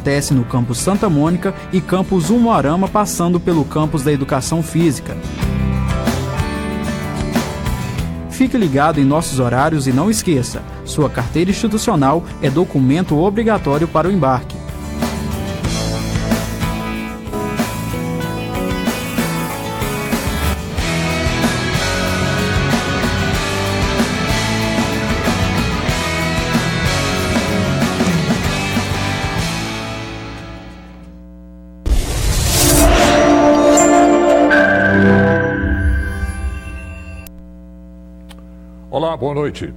acontece no campus Santa Mônica e campus Umuarama, passando pelo campus da Educação Física. Fique ligado em nossos horários e não esqueça, sua carteira institucional é documento obrigatório para o embarque. Olá, boa noite.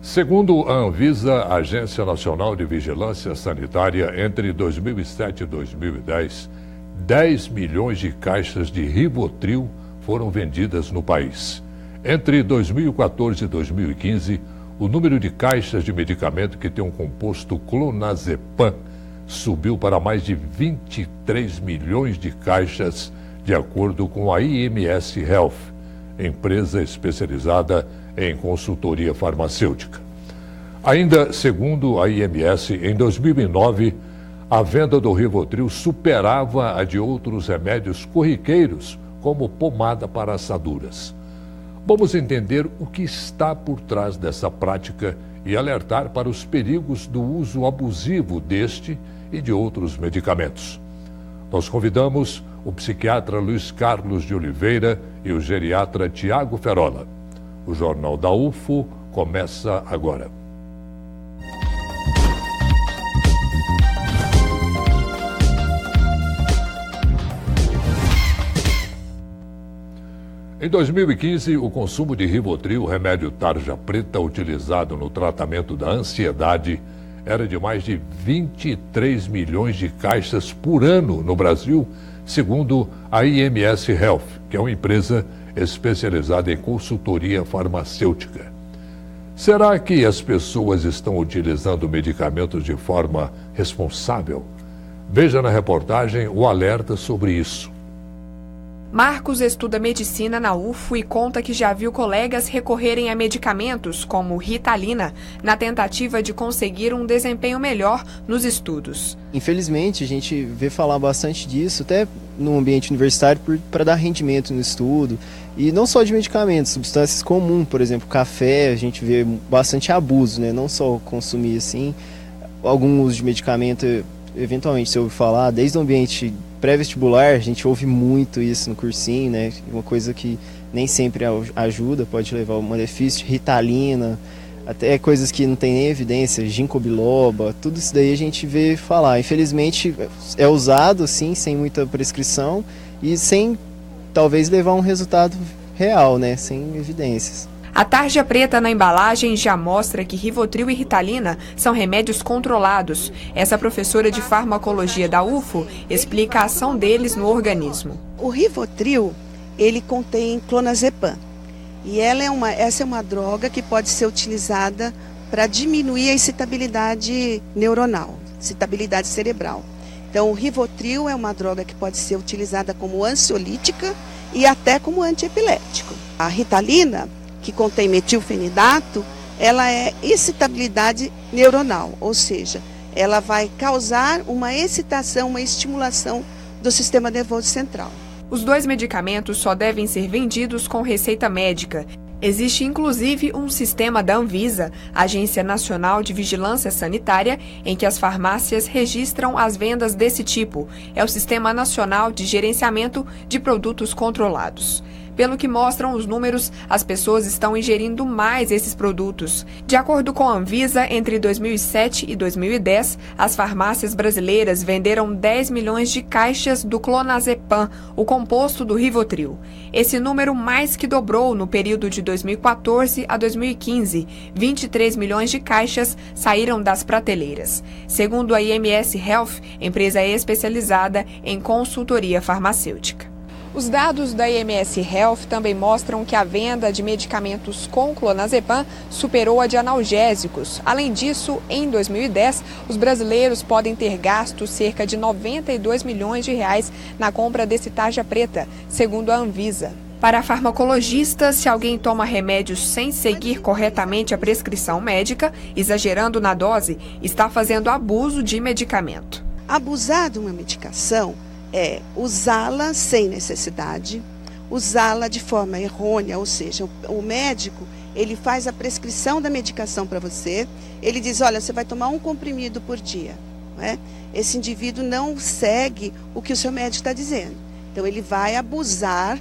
Segundo a Anvisa, a Agência Nacional de Vigilância Sanitária, entre 2007 e 2010, 10 milhões de caixas de Rivotril foram vendidas no país. Entre 2014 e 2015, o número de caixas de medicamento que tem um composto clonazepam subiu para mais de 23 milhões de caixas, de acordo com a IMS Health, empresa especializada em consultoria farmacêutica. Ainda segundo a IMS, em 2009, a venda do Rivotril superava a de outros remédios corriqueiros, como pomada para assaduras. Vamos entender o que está por trás dessa prática e alertar para os perigos do uso abusivo deste e de outros medicamentos. Nós convidamos o psiquiatra Luiz Carlos de Oliveira e o geriatra Tiago Ferola. O Jornal da UFO começa agora. Em 2015, o consumo de Rivotril, remédio tarja preta utilizado no tratamento da ansiedade, era de mais de 23 milhões de caixas por ano no Brasil, segundo a IMS Health, que é uma empresa especializada em consultoria farmacêutica. Será que as pessoas estão utilizando medicamentos de forma responsável? Veja na reportagem o alerta sobre isso. Marcos estuda medicina na UFO e conta que já viu colegas recorrerem a medicamentos como Ritalina na tentativa de conseguir um desempenho melhor nos estudos. Infelizmente, a gente vê falar bastante disso, até no ambiente universitário, para dar rendimento no estudo. E não só de medicamentos, substâncias comuns, por exemplo, café, a gente vê bastante abuso, né? Não só consumir assim, algum uso de medicamento, eventualmente, se ouve falar, desde o ambiente pré-vestibular, a gente ouve muito isso no cursinho, né? Uma coisa que nem sempre ajuda, pode levar a um malefício, Ritalina, até coisas que não tem nem evidência, ginkgo biloba, tudo isso daí a gente vê falar. Infelizmente é usado assim, sem muita prescrição e sem talvez levar a um resultado real, né? Sem evidências. A tarja preta na embalagem já mostra que Rivotril e Ritalina são remédios controlados. Essa professora de farmacologia da UFO explica a ação deles no organismo. O Rivotril, ele contém clonazepam. E essa é uma droga que pode ser utilizada para diminuir a excitabilidade neuronal, excitabilidade cerebral. Então, o Rivotril é uma droga que pode ser utilizada como ansiolítica e até como antiepilético. A Ritalina, que contém metilfenidato, ela é excitabilidade neuronal, ou seja, ela vai causar uma excitação, uma estimulação do sistema nervoso central. Os dois medicamentos só devem ser vendidos com receita médica. Existe inclusive um sistema da Anvisa, Agência Nacional de Vigilância Sanitária, em que as farmácias registram as vendas desse tipo. É o Sistema Nacional de Gerenciamento de Produtos Controlados. Pelo que mostram os números, as pessoas estão ingerindo mais esses produtos. De acordo com a Anvisa, entre 2007 e 2010, as farmácias brasileiras venderam 10 milhões de caixas do clonazepam, o composto do Rivotril. Esse número mais que dobrou no período de 2014 a 2015. 23 milhões de caixas saíram das prateleiras. Segundo a IMS Health, empresa especializada em consultoria farmacêutica. Os dados da IMS Health também mostram que a venda de medicamentos com clonazepam superou a de analgésicos. Além disso, em 2010, os brasileiros podem ter gasto cerca de 92 milhões de reais na compra desse tarja preta, segundo a Anvisa. Para a farmacologista, se alguém toma remédios sem seguir corretamente a prescrição médica, exagerando na dose, está fazendo abuso de medicamento. Abusar de uma medicação é usá-la sem necessidade, usá-la de forma errônea, ou seja, o médico, ele faz a prescrição da medicação para você, ele diz, olha, você vai tomar 1 comprimido por dia, não é? Esse indivíduo não segue o que o seu médico está dizendo. Então, ele vai abusar,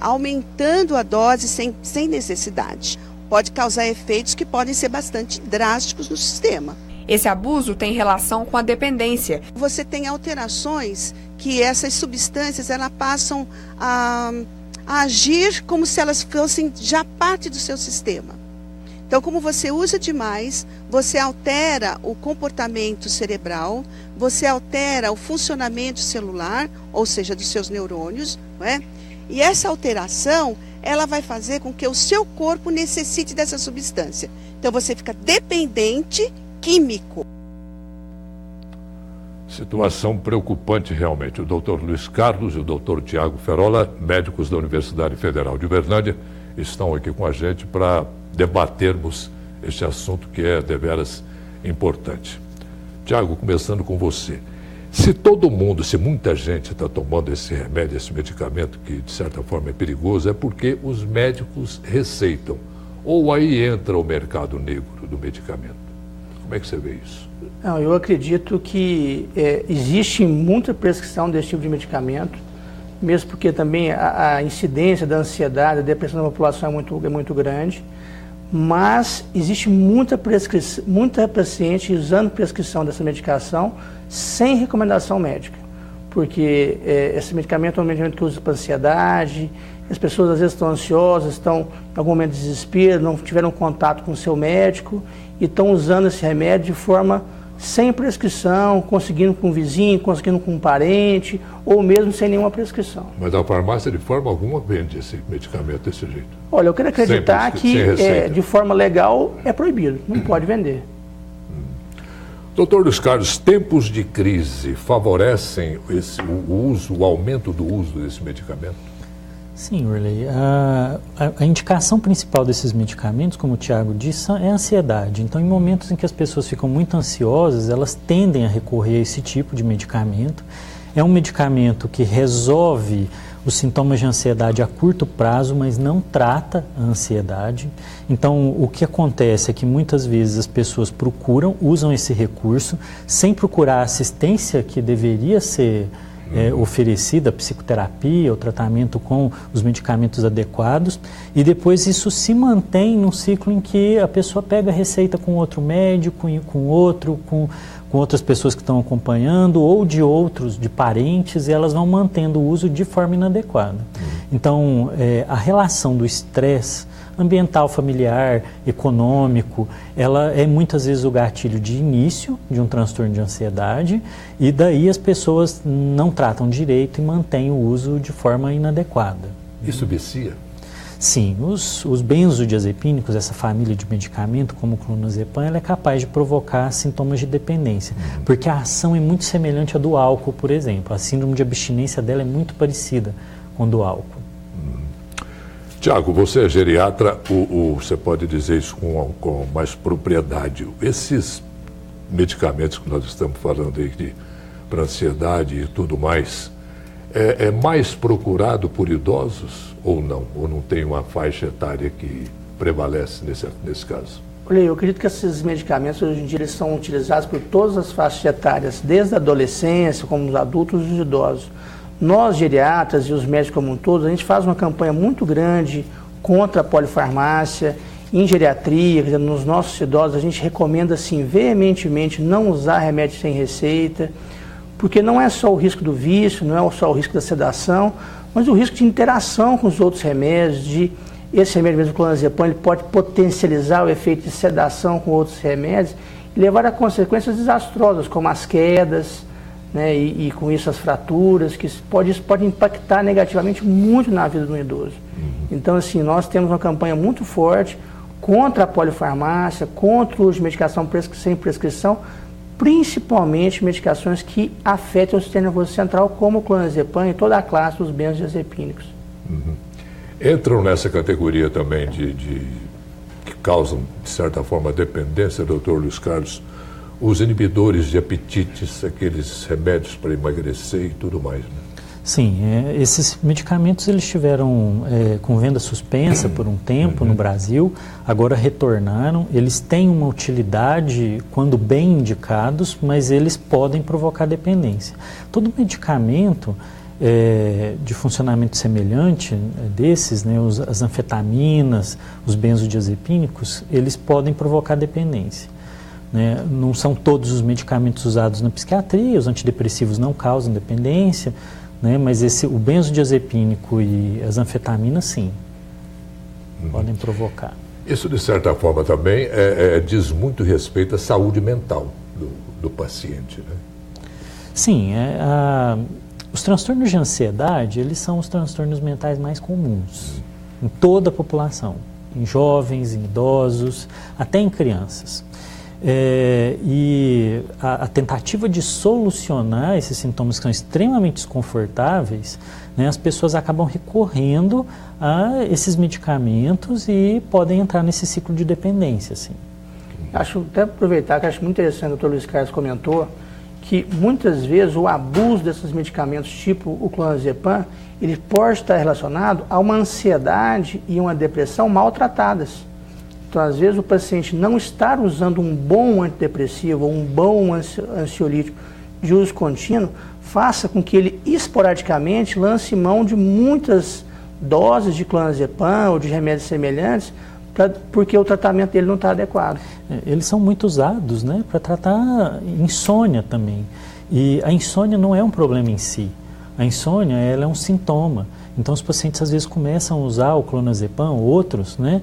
aumentando a dose sem necessidade. Pode causar efeitos que podem ser bastante drásticos no sistema. Esse abuso tem relação com a dependência. Você tem alterações que essas substâncias elas passam a agir como se elas fossem já parte do seu sistema. Então, como você usa demais, você altera o comportamento cerebral, você altera o funcionamento celular, ou seja, dos seus neurônios, não é? E essa alteração, ela vai fazer com que o seu corpo necessite dessa substância. Então, você fica dependente químico. Situação preocupante realmente. O doutor Luiz Carlos e o doutor Tiago Ferola, médicos da Universidade Federal de Uberlândia, estão aqui com a gente para debatermos este assunto que é deveras importante. Tiago, começando com você. Se todo mundo, se muita gente está tomando esse remédio, esse medicamento que de certa forma é perigoso, é porque os médicos receitam. Ou aí entra o mercado negro do medicamento. Como é que você vê isso? Não, eu acredito que existe muita prescrição desse tipo de medicamento, mesmo porque também a incidência da ansiedade, da depressão da população é muito grande, mas existe muita paciente usando prescrição dessa medicação sem recomendação médica, porque esse medicamento é um medicamento que usa para ansiedade, as pessoas às vezes estão ansiosas, estão em algum momento de desespero, não tiveram contato com o seu médico e estão usando esse remédio de forma sem prescrição, conseguindo com um vizinho, conseguindo com um parente, ou mesmo sem nenhuma prescrição. Mas a farmácia de forma alguma vende esse medicamento desse jeito? Olha, eu quero acreditar que de forma legal é proibido, não pode vender. Doutor Luiz Carlos, tempos de crise favorecem o aumento do uso desse medicamento? Sim, Urley. A indicação principal desses medicamentos, como o Tiago disse, é a ansiedade. Então, em momentos em que as pessoas ficam muito ansiosas, elas tendem a recorrer a esse tipo de medicamento. É um medicamento que resolve os sintomas de ansiedade a curto prazo, mas não trata a ansiedade. Então, o que acontece é que muitas vezes as pessoas usam esse recurso, sem procurar a assistência que deveria ser oferecida, a psicoterapia, o tratamento com os medicamentos adequados, e depois isso se mantém num ciclo em que a pessoa pega a receita com outro médico, com outras pessoas que estão acompanhando, ou de parentes, e elas vão mantendo o uso de forma inadequada. Então, a relação do estresse ambiental, familiar, econômico, ela é muitas vezes o gatilho de início de um transtorno de ansiedade, e daí as pessoas não tratam direito e mantêm o uso de forma inadequada. Isso vicia? Sim, os benzodiazepínicos, essa família de medicamento, como o clonazepam, ela é capaz de provocar sintomas de dependência, porque a ação é muito semelhante à do álcool, por exemplo. A síndrome de abstinência dela é muito parecida com a do álcool. Tiago, você é geriatra, você pode dizer isso com mais propriedade. Esses medicamentos que nós estamos falando aí para ansiedade e tudo mais, é mais procurado por idosos ou não? Ou não tem uma faixa etária que prevalece nesse caso? Olha, eu acredito que esses medicamentos hoje em dia eles são utilizados por todas as faixas etárias, desde a adolescência, como os adultos e os idosos. Nós, geriatras e os médicos como um todo, a gente faz uma campanha muito grande contra a polifarmácia, em geriatria, quer dizer, nos nossos idosos, a gente recomenda, assim, veementemente não usar remédio sem receita, porque não é só o risco do vício, não é só o risco da sedação, mas o risco de interação com os outros remédios, esse remédio mesmo, o clonazepam, ele pode potencializar o efeito de sedação com outros remédios e levar a consequências desastrosas, como as quedas, né, e com isso as fraturas, que isso pode impactar negativamente muito na vida do idoso. Então, assim, nós temos uma campanha muito forte contra a polifarmácia, contra o uso de medicação sem prescrição, principalmente medicações que afetam o sistema nervoso central, como o clonazepam e toda a classe dos benzodiazepínicos. Entram nessa categoria também que causam, de certa forma, dependência, doutor Luiz Carlos, os inibidores de apetites, aqueles remédios para emagrecer e tudo mais, né? Sim, esses medicamentos eles estiveram com venda suspensa por um tempo no Brasil, agora retornaram. Eles têm uma utilidade quando bem indicados, mas eles podem provocar dependência. Todo medicamento de funcionamento semelhante desses, né, as anfetaminas, os benzodiazepínicos, eles podem provocar dependência. Né? Não são todos os medicamentos usados na psiquiatria, os antidepressivos não causam dependência, né? Mas o benzodiazepínico e as anfetaminas, sim, podem provocar. Isso, de certa forma, também diz muito respeito à saúde mental do paciente, né? Sim, os transtornos de ansiedade, eles são os transtornos mentais mais comuns em toda a população, em jovens, em idosos, até em crianças. E a tentativa de solucionar esses sintomas que são extremamente desconfortáveis, né, as pessoas acabam recorrendo a esses medicamentos e podem entrar nesse ciclo de dependência. Assim. Acho, até aproveitar que acho muito interessante, o Dr. Luiz Carlos comentou, que muitas vezes o abuso desses medicamentos, tipo o clonazepam, ele pode estar relacionado a uma ansiedade e uma depressão maltratadas. Então, às vezes, o paciente não estar usando um bom antidepressivo ou um bom ansiolítico de uso contínuo, faça com que ele esporadicamente lance mão de muitas doses de clonazepam ou de remédios semelhantes, porque o tratamento dele não está adequado. Eles são muito usados, né, para tratar insônia também. E a insônia não é um problema em si. A insônia, ela é um sintoma. Então, os pacientes às vezes começam a usar o clonazepam, outros, né,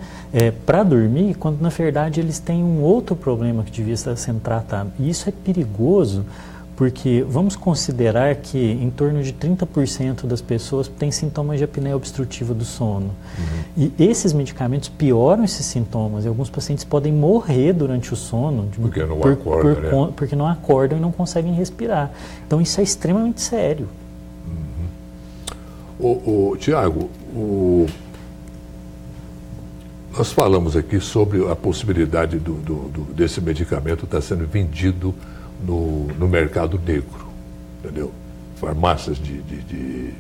para dormir, quando na verdade eles têm um outro problema que devia estar sendo tratado. E isso é perigoso, porque vamos considerar que em torno de 30% das pessoas têm sintomas de apneia obstrutiva do sono. E esses medicamentos pioram esses sintomas, e alguns pacientes podem morrer durante o sono. Porque não acordam, né? Porque não acordam e não conseguem respirar. Então, isso é extremamente sério. Tiago, nós falamos aqui sobre a possibilidade desse medicamento estar sendo vendido no mercado negro, entendeu? Farmácias de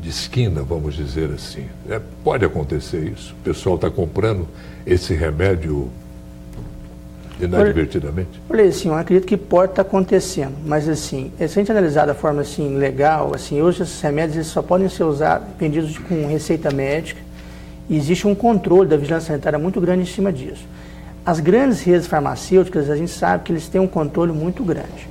esquina, vamos dizer assim. Pode acontecer isso? O pessoal está comprando esse remédio inadvertidamente? Olha, assim, eu acredito que pode estar acontecendo, mas assim, se a gente analisar da forma assim, legal, assim, hoje esses remédios eles só podem ser usados, vendidos com receita médica, e existe um controle da vigilância sanitária muito grande em cima disso. As grandes redes farmacêuticas, a gente sabe que eles têm um controle muito grande.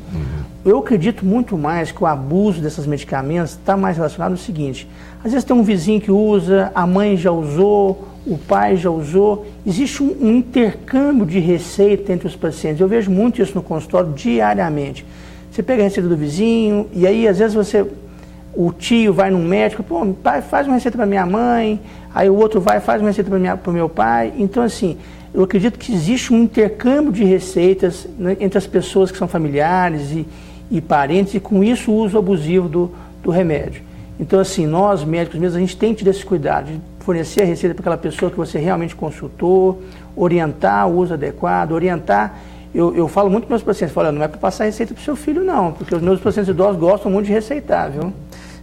Eu acredito muito mais que o abuso desses medicamentos está mais relacionado ao seguinte: às vezes tem um vizinho que usa, a mãe já usou, o pai já usou, existe um intercâmbio de receita entre os pacientes. Eu vejo muito isso no consultório diariamente. Você pega a receita do vizinho, e aí às vezes o tio vai num médico, pô, pai, faz uma receita para minha mãe, aí o outro vai, faz uma receita para o meu pai. Então, assim, eu acredito que existe um intercâmbio de receitas, né, entre as pessoas que são familiares e parentes, e com isso o uso abusivo do remédio. Então, assim, nós médicos mesmo, a gente tem que ter esse cuidado de fornecer a receita para aquela pessoa que você realmente consultou, orientar o uso adequado, orientar. Eu falo muito para meus pacientes, falo, não é para passar receita para o seu filho não, porque os meus pacientes idosos gostam muito de receitar, viu?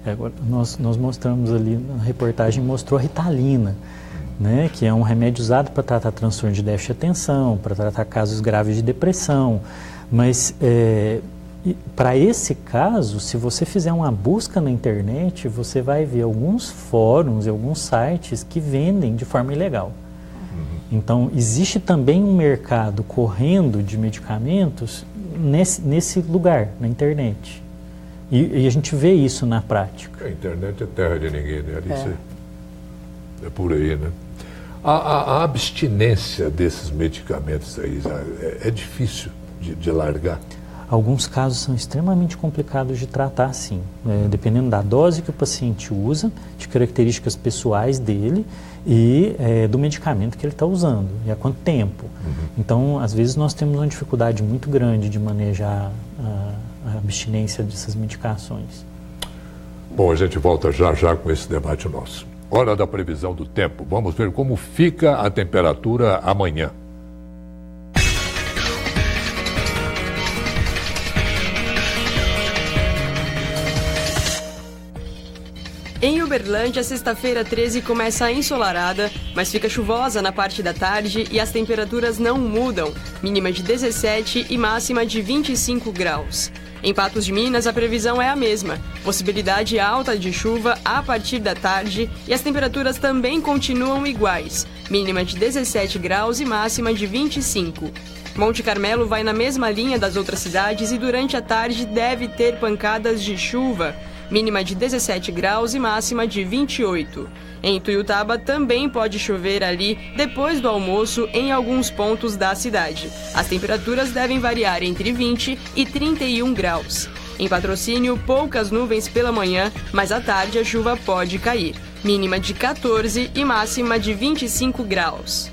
Agora, nós mostramos ali, na reportagem mostrou a Ritalina, né, que é um remédio usado para tratar transtorno de déficit de atenção, para tratar casos graves de depressão, mas para esse caso, se você fizer uma busca na internet, você vai ver alguns fóruns e alguns sites que vendem de forma ilegal. Então, existe também um mercado correndo de medicamentos nesse lugar, na internet. E a gente vê isso na prática. A internet é terra de ninguém, né? É por aí, né? A abstinência desses medicamentos aí é difícil de largar. Alguns casos são extremamente complicados de tratar, sim, dependendo da dose que o paciente usa, de características pessoais dele e do medicamento que ele está usando, e há quanto tempo. Então, às vezes, nós temos uma dificuldade muito grande de manejar a abstinência dessas medicações. Bom, a gente volta já com esse debate nosso. Hora da previsão do tempo. Vamos ver como fica a temperatura amanhã. Em Uberlândia, sexta-feira 13 começa ensolarada, mas fica chuvosa na parte da tarde e as temperaturas não mudam, mínima de 17 e máxima de 25 graus. Em Patos de Minas, a previsão é a mesma, possibilidade alta de chuva a partir da tarde e as temperaturas também continuam iguais, mínima de 17 graus e máxima de 25. Monte Carmelo vai na mesma linha das outras cidades e durante a tarde deve ter pancadas de chuva, mínima de 17 graus e máxima de 28. Em Tuiutaba também pode chover ali depois do almoço em alguns pontos da cidade. As temperaturas devem variar entre 20 e 31 graus. Em Patrocínio, poucas nuvens pela manhã, mas à tarde a chuva pode cair. Mínima de 14 e máxima de 25 graus.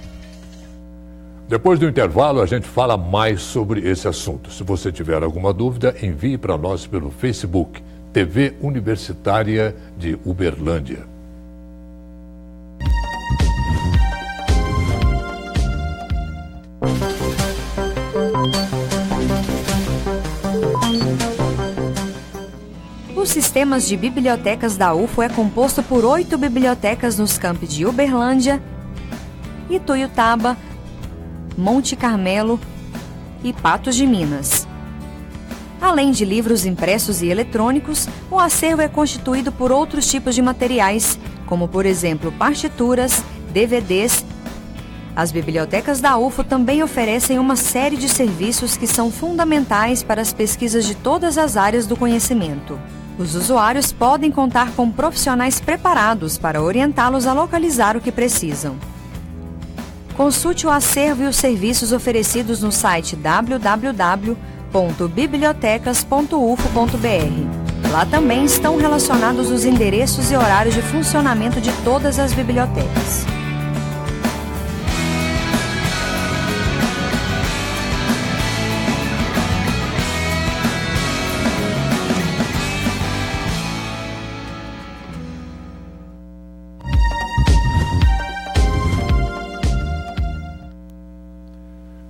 Depois do intervalo, a gente fala mais sobre esse assunto. Se você tiver alguma dúvida, envie para nós pelo Facebook, TV Universitária de Uberlândia. Os sistemas de bibliotecas da UFO é composto por 8 bibliotecas nos campi de Uberlândia, Ituiutaba, Monte Carmelo e Patos de Minas. Além de livros impressos e eletrônicos, o acervo é constituído por outros tipos de materiais, como, por exemplo, partituras, DVDs. As bibliotecas da UFO também oferecem uma série de serviços que são fundamentais para as pesquisas de todas as áreas do conhecimento. Os usuários podem contar com profissionais preparados para orientá-los a localizar o que precisam. Consulte o acervo e os serviços oferecidos no site www.bibliotecas.ufo.br. Lá também estão relacionados os endereços e horários de funcionamento de todas as bibliotecas.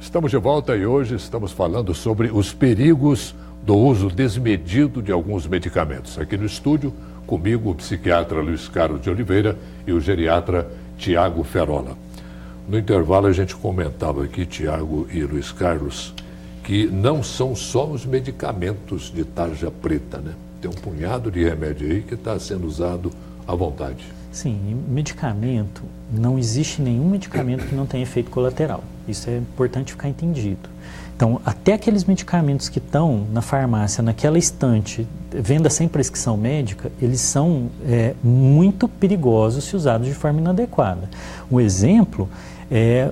Estamos de volta e hoje estamos falando sobre os perigos do uso desmedido de alguns medicamentos. Aqui no estúdio, comigo, o psiquiatra Luiz Carlos de Oliveira e o geriatra Tiago Ferola. No intervalo a gente comentava aqui, Tiago e Luiz Carlos, que não são só os medicamentos de tarja preta, né? Tem um punhado de remédio aí que está sendo usado à vontade. Sim, medicamento, não existe nenhum medicamento que não tenha efeito colateral. Isso é importante ficar entendido. Então, até aqueles medicamentos que estão na farmácia, naquela estante, venda sem prescrição médica, eles são muito perigosos se usados de forma inadequada. Um exemplo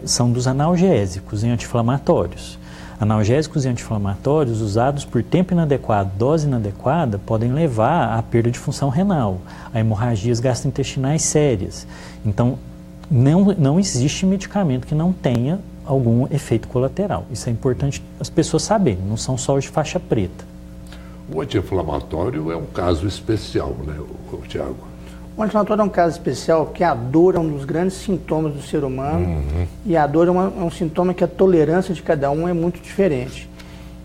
são dos analgésicos e anti-inflamatórios. Analgésicos e anti-inflamatórios usados por tempo inadequado, dose inadequada, podem levar à perda de função renal, a hemorragias gastrointestinais sérias. Então, não existe medicamento que não tenha algum efeito colateral. Isso é importante as pessoas saberem, não são só os de faixa preta. O anti-inflamatório é um caso especial, né, Tiago? O anti-inflamatório é um caso especial porque a dor é um dos grandes sintomas do ser humano e a dor é um sintoma que a tolerância de cada um é muito diferente.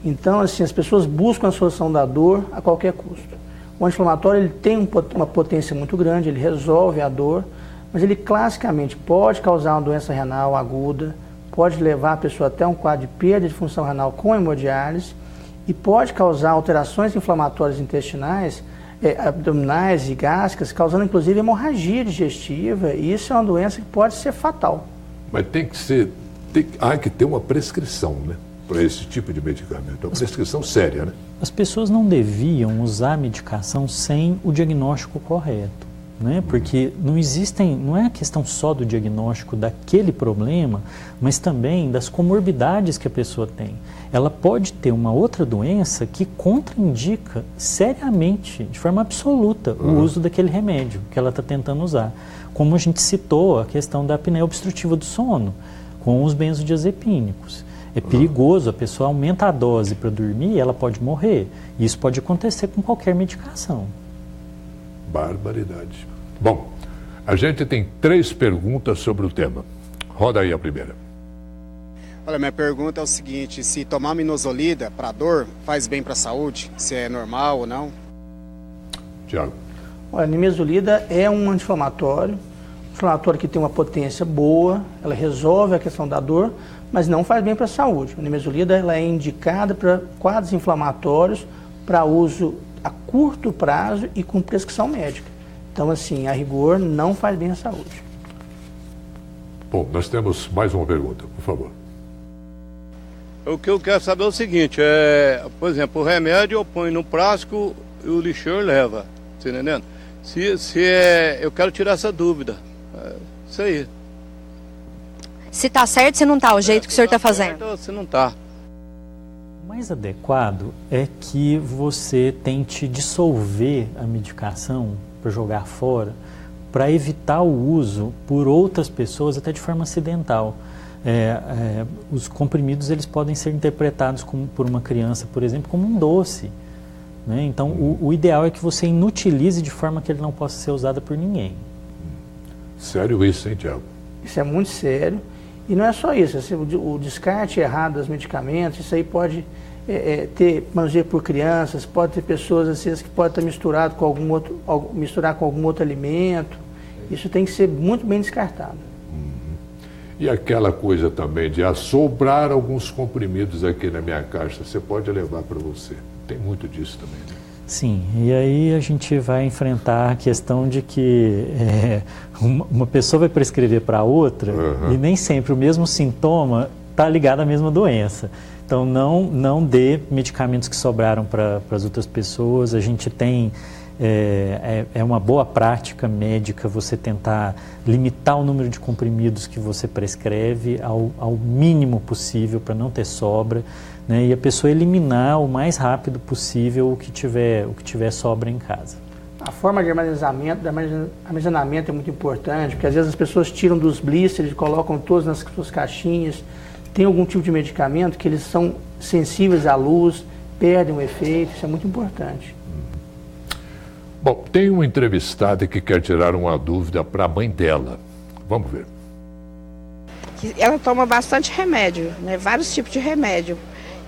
Então, assim, as pessoas buscam a solução da dor a qualquer custo. O anti-inflamatório ele tem uma potência muito grande, ele resolve a dor, mas ele classicamente pode causar uma doença renal aguda, pode levar a pessoa até um quadro de perda de função renal com hemodiálise e pode causar alterações inflamatórias intestinais, abdominais e gástricas, causando inclusive hemorragia digestiva, e isso é uma doença que pode ser fatal. Mas há que ter uma prescrição, né, para esse tipo de medicamento, uma prescrição séria, né? As pessoas não deviam usar a medicação sem o diagnóstico correto. Né? Porque não é a questão só do diagnóstico daquele problema, mas também das comorbidades que a pessoa tem. Ela pode ter uma outra doença que contraindica seriamente, de forma absoluta, o uso daquele remédio que ela está tentando usar. Como a gente citou, a questão da apneia obstrutiva do sono, com os benzodiazepínicos. É perigoso, a pessoa aumenta a dose para dormir e ela pode morrer. Isso pode acontecer com qualquer medicação. Barbaridade. Bom, a gente tem 3 perguntas sobre o tema. Roda aí a primeira. Olha, minha pergunta é o seguinte: se tomar minozolida para dor faz bem para a saúde? Se é normal ou não? Tiago. Olha, a nimesulida é um anti-inflamatório que tem uma potência boa, ela resolve a questão da dor, mas não faz bem para a saúde. A nimesulida ela é indicada para quadros inflamatórios, para uso a curto prazo e com prescrição médica. Então, assim, a rigor, não faz bem à saúde. Bom, nós temos mais uma pergunta, por favor. O que eu quero saber é o seguinte, por exemplo, o remédio eu ponho no plástico e o lixeiro leva, tá entendendo? Eu quero tirar essa dúvida, isso aí. Se tá certo, se não tá, o jeito que o senhor tá fazendo. Certo, se não tá. O mais adequado é que você tente dissolver a medicação para jogar fora, para evitar o uso por outras pessoas, até de forma acidental. Os comprimidos eles podem ser interpretados por uma criança, por exemplo, como um doce. Né? Então, o ideal é que você inutilize de forma que ele não possa ser usado por ninguém. Sério isso, hein, Tiago? Isso é muito sério. E não é só isso, o descarte errado dos medicamentos, isso aí pode ter manuseio por crianças, pode ter pessoas às vezes que podem estar misturado com misturar com algum outro alimento. Isso tem que ser muito bem descartado. E aquela coisa também de sobrar alguns comprimidos aqui na minha caixa, você pode levar para você. Tem muito disso também, né? Sim, e aí a gente vai enfrentar a questão de que uma pessoa vai prescrever para outra e nem sempre o mesmo sintoma está ligado à mesma doença. Então não dê medicamentos que sobraram para as outras pessoas. A gente tem... É uma boa prática médica você tentar limitar o número de comprimidos que você prescreve ao mínimo possível para não ter sobra, né? E a pessoa eliminar o mais rápido possível o que tiver sobra em casa. A forma de armazenamento é muito importante, porque às vezes as pessoas tiram dos blisters e colocam todos nas suas caixinhas. Tem algum tipo de medicamento que eles são sensíveis à luz, perdem o efeito, isso é muito importante. Bom, tem uma entrevistada que quer tirar uma dúvida para a mãe dela. Vamos ver. Ela toma bastante remédio, né? Vários tipos de remédio.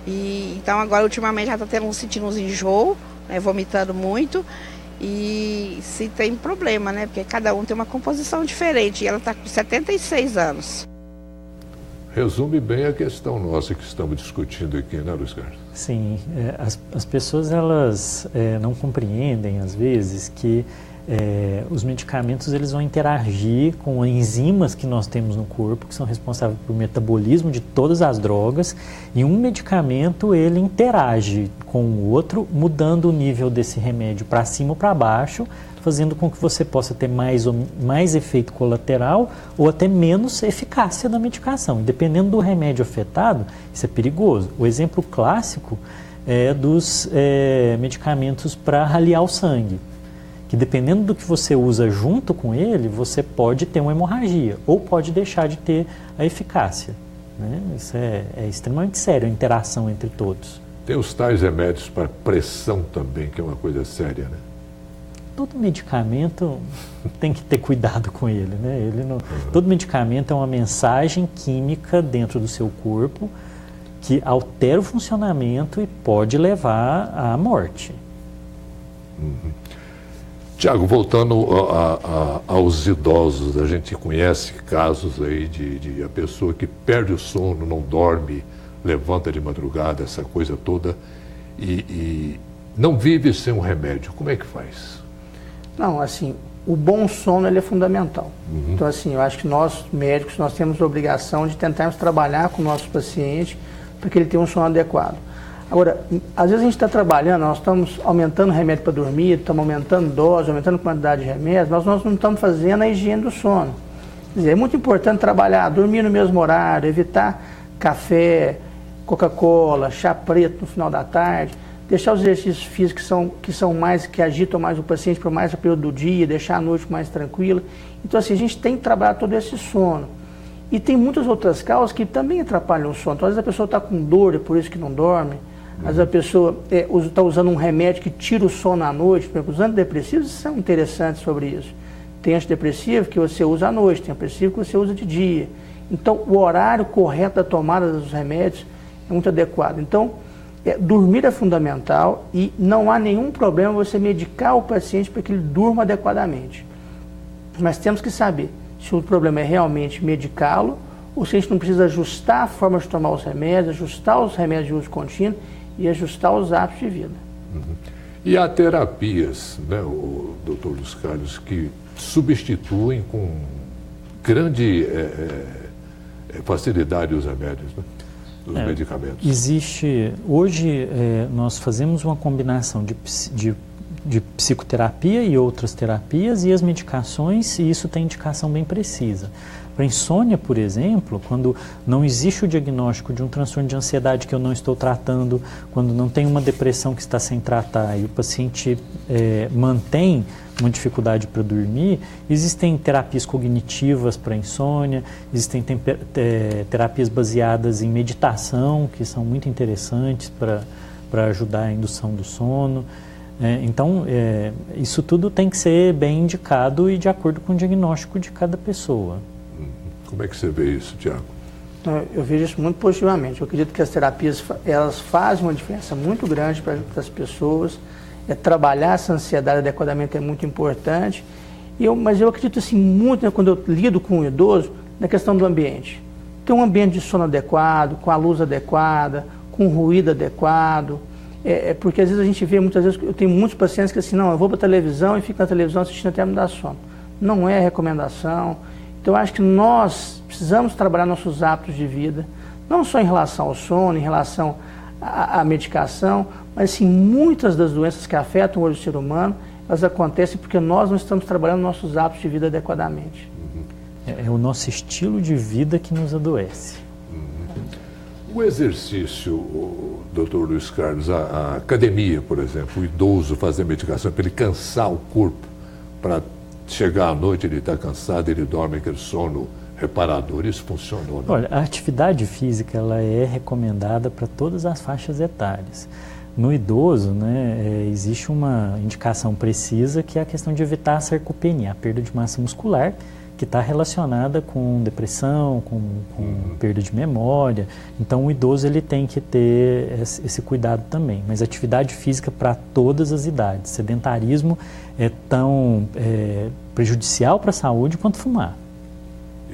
E então agora ultimamente ela está sentindo uns enjoo, né? Vomitando muito. E se tem problema, né? Porque cada um tem uma composição diferente. E ela está com 76 anos. Resume bem a questão nossa que estamos discutindo aqui, né, Luiz Carlos? Sim, as pessoas elas não compreendem às vezes que os medicamentos eles vão interagir com enzimas que nós temos no corpo, que são responsáveis pelo metabolismo de todas as drogas, e um medicamento ele interage com o outro, mudando o nível desse remédio para cima ou para baixo, fazendo com que você possa ter mais efeito colateral ou até menos eficácia da medicação. Dependendo do remédio afetado, isso é perigoso. O exemplo clássico é dos medicamentos para raliar o sangue, que dependendo do que você usa junto com ele, você pode ter uma hemorragia ou pode deixar de ter a eficácia. Né? Isso é extremamente sério, a interação entre todos. Tem os tais remédios para pressão também, que é uma coisa séria, né? Todo medicamento tem que ter cuidado com ele, né? Todo medicamento é uma mensagem química dentro do seu corpo que altera o funcionamento e pode levar à morte. Tiago, voltando aos idosos, a gente conhece casos aí de a pessoa que perde o sono, não dorme, levanta de madrugada, essa coisa toda, e não vive sem um remédio. Como é que faz? Não, assim, o bom sono ele é fundamental. Então, assim, eu acho que nós, médicos, nós temos a obrigação de tentarmos trabalhar com o nosso paciente para que ele tenha um sono adequado. Agora, às vezes a gente está trabalhando, nós estamos aumentando remédio para dormir, estamos aumentando dose, aumentando quantidade de remédios, mas nós não estamos fazendo a higiene do sono. Quer dizer, é muito importante trabalhar, dormir no mesmo horário, evitar café, Coca-Cola, chá preto no final da tarde, deixar os exercícios físicos que agitam mais o paciente por mais o período do dia, deixar a noite mais tranquila. Então, assim, a gente tem que trabalhar todo esse sono. E tem muitas outras causas que também atrapalham o sono. Então, às vezes a pessoa está com dor, é por isso que não dorme. Às vezes a pessoa está usando um remédio que tira o sono à noite. Por exemplo, os antidepressivos são interessantes sobre isso. Tem antidepressivo que você usa à noite, tem antidepressivo que você usa de dia. Então, o horário correto da tomada dos remédios é muito adequado. Então, Dormir é fundamental e não há nenhum problema você medicar o paciente para que ele durma adequadamente. Mas temos que saber se o problema é realmente medicá-lo ou se a gente não precisa ajustar a forma de tomar os remédios, ajustar os remédios de uso contínuo e ajustar os hábitos de vida. E há terapias, né, o doutor Luiz Carlos, que substituem com grande facilidade os remédios, né? Os medicamentos. Existe, hoje nós fazemos uma combinação de psicoterapia e outras terapias e as medicações, e isso tem indicação bem precisa. Para insônia, por exemplo, quando não existe o diagnóstico de um transtorno de ansiedade que eu não estou tratando, quando não tem uma depressão que está sem tratar e o paciente mantém uma dificuldade para dormir, existem terapias cognitivas para insônia, existem terapias baseadas em meditação, que são muito interessantes para ajudar a indução do sono. Então, isso tudo tem que ser bem indicado e de acordo com o diagnóstico de cada pessoa. Como é que você vê isso, Tiago? Eu vejo isso muito positivamente. Eu acredito que as terapias elas fazem uma diferença muito grande para as pessoas. Trabalhar essa ansiedade adequadamente é muito importante. Mas eu acredito assim, muito, né, quando eu lido com um idoso, na questão do ambiente. Ter um ambiente de sono adequado, com a luz adequada, com o ruído adequado. Porque às vezes a gente vê, muitas vezes, eu tenho muitos pacientes que assim, não, eu vou para a televisão e fico na televisão assistindo até me dar sono. Não é recomendação. Então, eu acho que nós precisamos trabalhar nossos hábitos de vida, não só em relação ao sono, em relação à medicação, mas sim, muitas das doenças que afetam hoje o ser humano, elas acontecem porque nós não estamos trabalhando nossos hábitos de vida adequadamente. É o nosso estilo de vida que nos adoece. O exercício, doutor Luiz Carlos, a academia, por exemplo, o idoso fazer medicação para ele cansar o corpo, para chegar à noite ele está cansado, ele dorme aquele sono reparador, isso funciona ou não? Olha, a atividade física ela é recomendada para todas as faixas etárias. No idoso, né, existe uma indicação precisa que é a questão de evitar a sarcopenia, a perda de massa muscular, que está relacionada com depressão, com perda de memória. Então, o idoso ele tem que ter esse cuidado também. Mas atividade física para todas as idades. Sedentarismo é tão prejudicial para a saúde quanto fumar.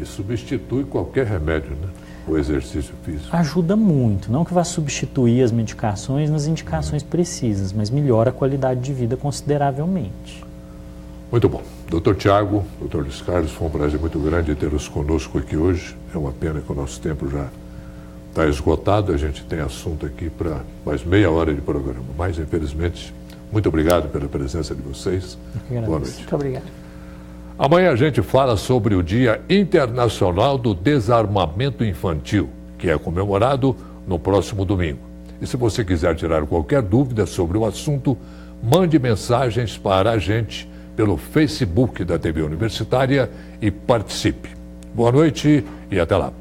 E substitui qualquer remédio, né? O exercício físico. Ajuda muito. Não que vá substituir as medicações nas indicações precisas, mas melhora a qualidade de vida consideravelmente. Muito bom. Doutor Tiago, doutor Luiz Carlos, foi um prazer muito grande tê-los conosco aqui hoje. É uma pena que o nosso tempo já está esgotado. A gente tem assunto aqui para mais meia hora de programa. Mas, infelizmente, muito obrigado pela presença de vocês. Boa noite. Muito obrigado. Amanhã a gente fala sobre o Dia Internacional do Desarmamento Infantil, que é comemorado no próximo domingo. E se você quiser tirar qualquer dúvida sobre o assunto, mande mensagens para a gente pelo Facebook da TV Universitária e participe. Boa noite e até lá.